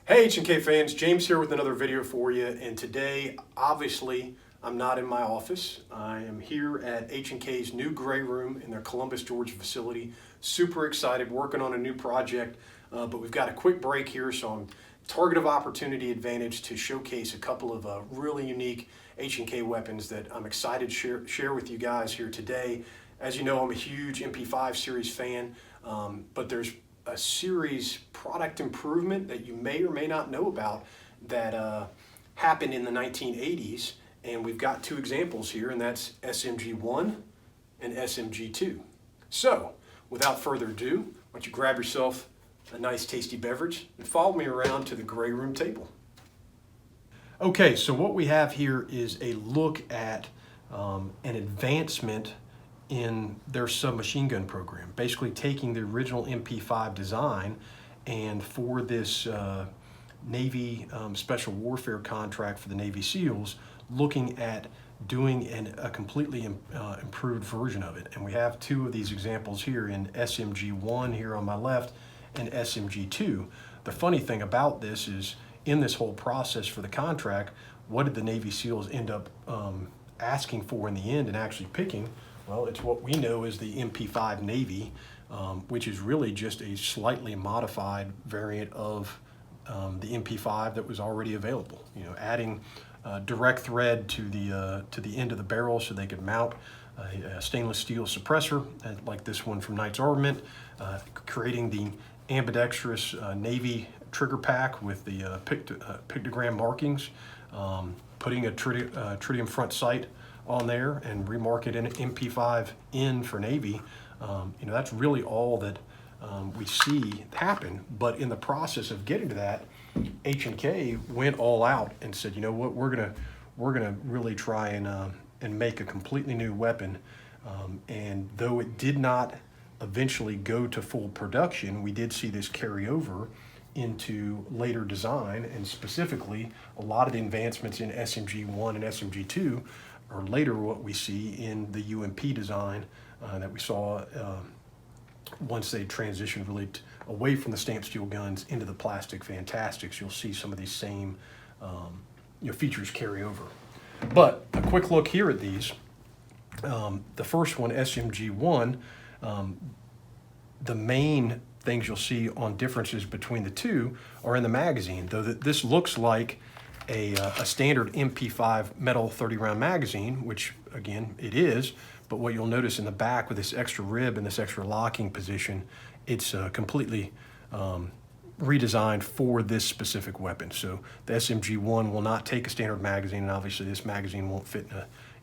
Hey H&K fans, James here with another video for you, and today obviously I'm not in my office. I am here at H&K's new gray room in their Columbus, Georgia facility. Super excited, working on a new project, but we've got a quick break here, so I'm target of opportunity advantage to showcase a couple of really unique H&K weapons that I'm excited to share with you guys here today. As you know, I'm a huge MP5 series fan, but there's a series product improvement that you may or may not know about that happened in the 1980s, and we've got two examples here, and that's SMG I and SMG II. So without further ado, why don't you grab yourself a nice tasty beverage and follow me around to the gray room table. Okay, so what we have here is a look at an advancement in their submachine gun program, basically taking the original MP5 design, and for this Navy Special Warfare contract for the Navy SEALs, looking at doing a completely improved version of it. And we have two of these examples here in SMG I here on my left and SMG II. The funny thing about this is, in this whole process for the contract, what did the Navy SEALs end up asking for in the end and actually picking? Well, it's what we know as the MP5 Navy, which is really just a slightly modified variant of the MP5 that was already available. You know, adding direct thread to the end of the barrel so they could mount a stainless steel suppressor like this one from Knight's Armament, creating the ambidextrous Navy trigger pack with the pictogram markings, putting a tritium front sight on there and remark it in MP5N for Navy. You know, that's really all that we see happen. But in the process of getting to that, H&K went all out and said, you know what, we're gonna really try and make a completely new weapon. And though it did not eventually go to full production, we did see this carry over into later design, and specifically a lot of the advancements in SMG I and SMG II are later what we see in the UMP design that we saw once they transitioned really away from the stamped steel guns into the plastic Fantastics. You'll see some of these same features carry over. But a quick look here at these. The first one, SMG I, the main things you'll see on differences between the two are in the magazine, though this looks like a standard MP5 metal 30-round magazine, which again it is, but what you'll notice in the back with this extra rib and this extra locking position, it's completely redesigned for this specific weapon. So the SMG I will not take a standard magazine, and obviously this magazine won't fit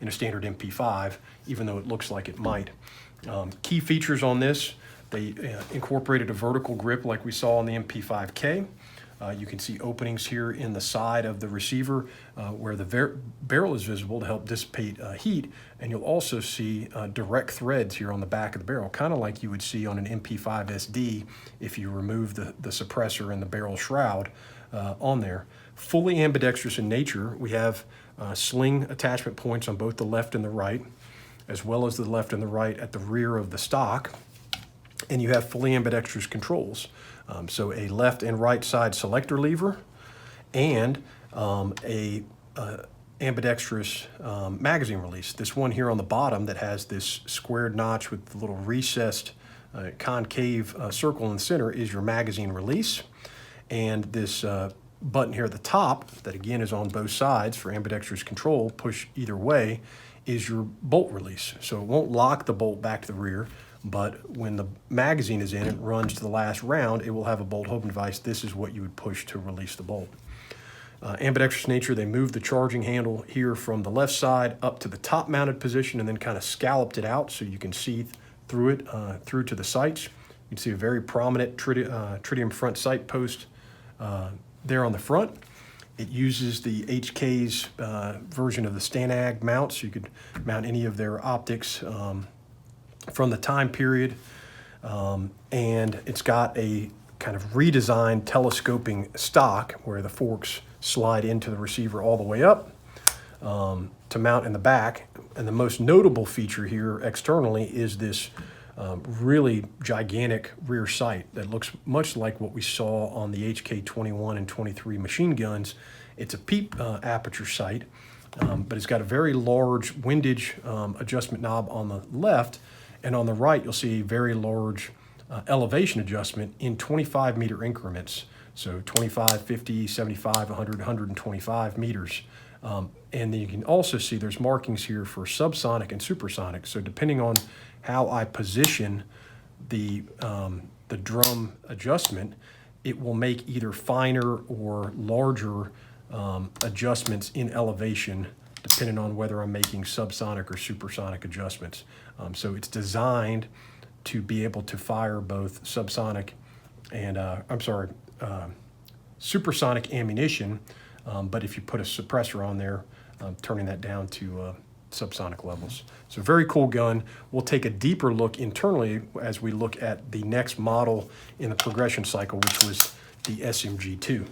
in a standard MP5, even though it looks like it might. Key features on this: they incorporated a vertical grip like we saw on the MP5K. You can see openings here in the side of the receiver where the barrel is visible to help dissipate heat, and you'll also see direct threads here on the back of the barrel, kind of like you would see on an MP5 SD if you remove the suppressor and the barrel shroud on there. Fully ambidextrous in nature, we have sling attachment points on both the left and the right, as well as the left and the right at the rear of the stock, and you have fully ambidextrous controls. So a left and right side selector lever, and a ambidextrous magazine release. This one here on the bottom that has this squared notch with the little recessed concave circle in the center is your magazine release. And this button here at the top, that again is on both sides for ambidextrous control, push either way, is your bolt release. So it won't lock the bolt back to the rear, but when the magazine is in, it runs to the last round, it will have a bolt holding device. This is what you would push to release the bolt. Ambidextrous nature, they moved the charging handle here from the left side up to the top mounted position and then kind of scalloped it out so you can see through it, through to the sights. You can see a very prominent tritium front sight post there on the front. It uses the HK's version of the Stanag mount, so you could mount any of their optics from the time period, and it's got a kind of redesigned telescoping stock where the forks slide into the receiver all the way up to mount in the back. And the most notable feature here externally is this really gigantic rear sight that looks much like what we saw on the HK-21 and 23 machine guns. It's a peep aperture sight, but it's got a very large windage adjustment knob on the left, and on the right you'll see a very large elevation adjustment in 25 meter increments. So 25, 50, 75, 100, 125 meters. And then you can also see there's markings here for subsonic and supersonic. So depending on how I position the drum adjustment, it will make either finer or larger adjustments in elevation, depending on whether I'm making subsonic or supersonic adjustments. So it's designed to be able to fire both subsonic and, supersonic ammunition, but if you put a suppressor on there, turning that down to subsonic levels. So very cool gun. We'll take a deeper look internally as we look at the next model in the progression cycle, which was the SMG II.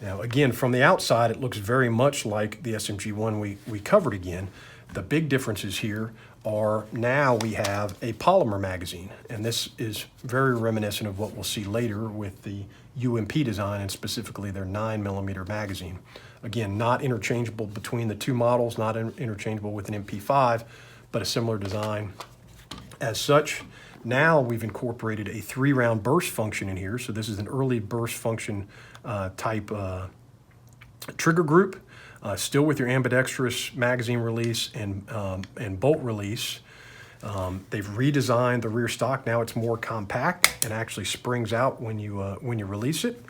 Now again, from the outside, it looks very much like the SMG I we covered again. The big differences here are now we have a polymer magazine, and this is very reminiscent of what we'll see later with the UMP design, and specifically their 9mm magazine. Again, not interchangeable between the two models, not interchangeable with an MP5, but a similar design. As such, now we've incorporated a 3-round burst function in here. So this is an early burst function type trigger group, still with your ambidextrous magazine release and bolt release. They've redesigned the rear stock. Now it's more compact and actually springs out when you release it.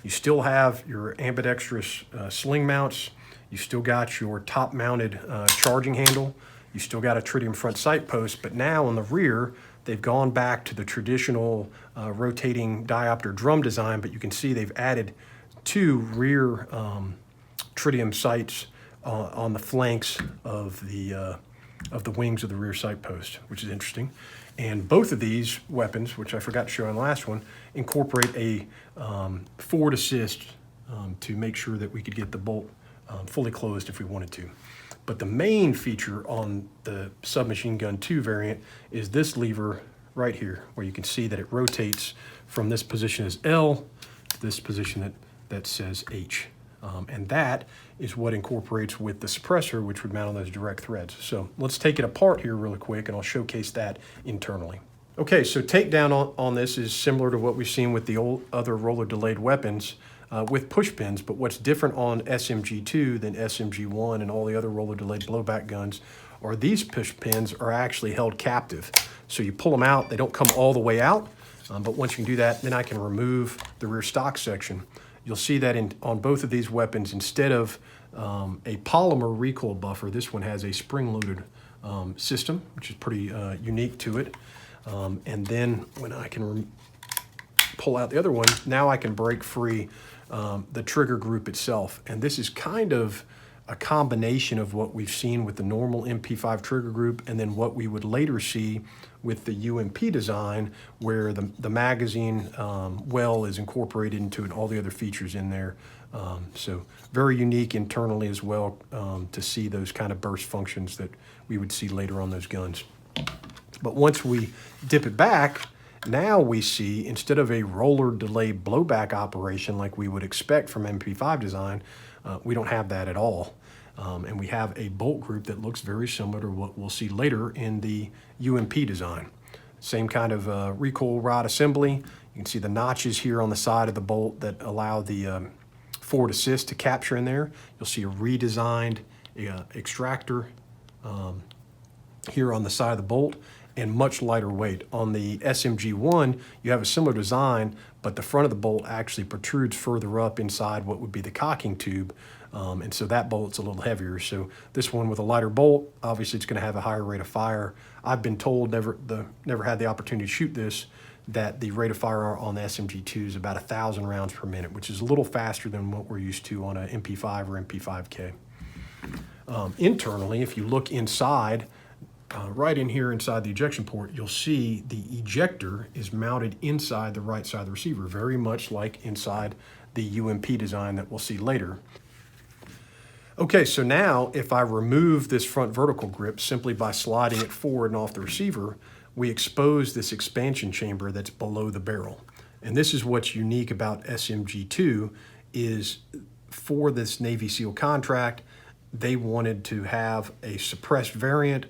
You still have your ambidextrous sling mounts. You still got your top-mounted charging handle. You still got a tritium front sight post, but now on the rear, they've gone back to the traditional rotating diopter drum design, but you can see they've added 2 rear tritium sights on the flanks of the wings of the rear sight post, which is interesting. And both of these weapons, which I forgot to show on the last one, incorporate a forward assist to make sure that we could get the bolt fully closed if we wanted to. But the main feature on the Submachine Gun 2 variant is this lever right here, where you can see that it rotates from this position as L to this position that says H. And that is what incorporates with the suppressor, which would mount on those direct threads. So let's take it apart here really quick, and I'll showcase that internally. Okay, so takedown on this is similar to what we've seen with the old other roller delayed weapons with push pins, but what's different on SMG II than SMG I and all the other roller delayed blowback guns are these push pins are actually held captive. So you pull them out, they don't come all the way out, but once you can do that, then I can remove the rear stock section. You'll see that on both of these weapons, instead of a polymer recoil buffer, this one has a spring-loaded system, which is pretty unique to it. And then when I can pull out the other one, now I can break free the trigger group itself. And this is kind of a combination of what we've seen with the normal MP5 trigger group and then what we would later see with the UMP design, where the magazine well is incorporated into it and all the other features in there. So very unique internally as well to see those kind of burst functions that we would see later on those guns. But once we dip it back, now we see, instead of a roller delay blowback operation like we would expect from MP5 design, we don't have that at all. And we have a bolt group that looks very similar to what we'll see later in the UMP design. Same kind of recoil rod assembly. You can see the notches here on the side of the bolt that allow the forward assist to capture in there. You'll see a redesigned extractor here on the side of the bolt, and much lighter weight. On the SMG I, you have a similar design, but the front of the bolt actually protrudes further up inside what would be the cocking tube, and so that bolt's a little heavier. So this one with a lighter bolt, obviously it's gonna have a higher rate of fire. I've been told, never had the opportunity to shoot this, that the rate of fire on the SMG II is about 1,000 rounds per minute, which is a little faster than what we're used to on a MP5 or MP5K. Internally, if you look inside, right in here inside the ejection port, you'll see the ejector is mounted inside the right side of the receiver, very much like inside the UMP design that we'll see later. Okay, so now if I remove this front vertical grip simply by sliding it forward and off the receiver, we expose this expansion chamber that's below the barrel. And this is what's unique about SMG II is for this Navy SEAL contract, they wanted to have a suppressed variant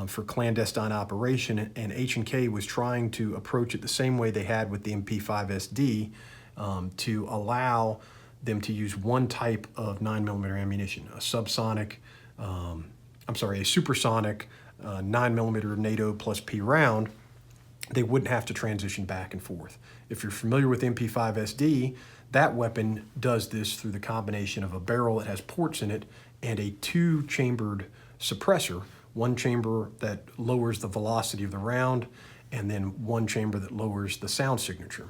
for clandestine operation, and H&K was trying to approach it the same way they had with the MP5SD to allow them to use one type of 9mm ammunition, a supersonic 9mm NATO plus P round. They wouldn't have to transition back and forth. If you're familiar with MP5SD, that weapon does this through the combination of a barrel that has ports in it and a two-chambered suppressor, one chamber that lowers the velocity of the round, and then one chamber that lowers the sound signature.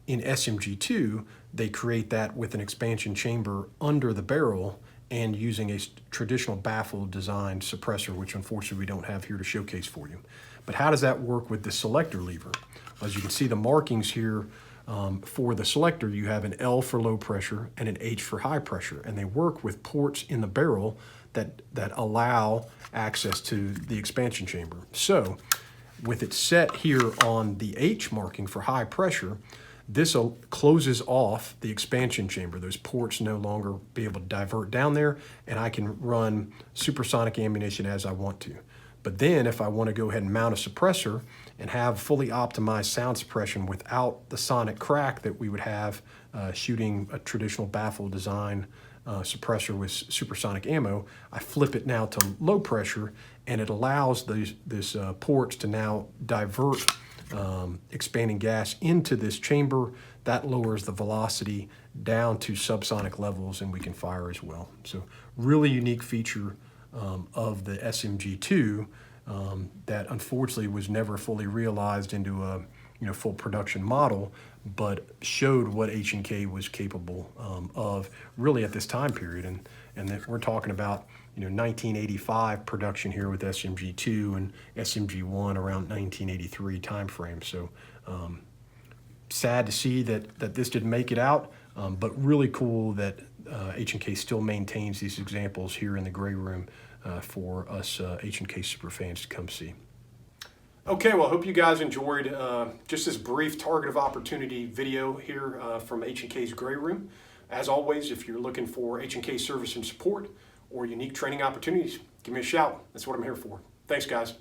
In SMG II, they create that with an expansion chamber under the barrel and using a traditional baffle design suppressor, which unfortunately we don't have here to showcase for you. But how does that work with the selector lever? As you can see the markings here for the selector, you have an L for low pressure and an H for high pressure, and they work with ports in the barrel that allow access to the expansion chamber. So with it set here on the H marking for high pressure, this closes off the expansion chamber. Those ports no longer be able to divert down there, and I can run supersonic ammunition as I want to. But then if I want to go ahead and mount a suppressor and have fully optimized sound suppression without the sonic crack that we would have shooting a traditional baffle design suppressor with supersonic ammo, I flip it now to low pressure, and it allows this ports to now divert expanding gas into this chamber. That lowers the velocity down to subsonic levels, and we can fire as well. So really unique feature of the SMG II that unfortunately was never fully realized into a full production model, but showed what H&K was capable of really at this time period. And that we're talking about 1985 production here with SMG II and SMG I around 1983 timeframe. So sad to see that this didn't make it out, but really cool that H&K still maintains these examples here in the gray room for us H&K super fans to come see. Okay, well, I hope you guys enjoyed just this brief target of opportunity video here from H&K's Gray Room. As always, if you're looking for H&K service and support or unique training opportunities, give me a shout. That's what I'm here for. Thanks, guys.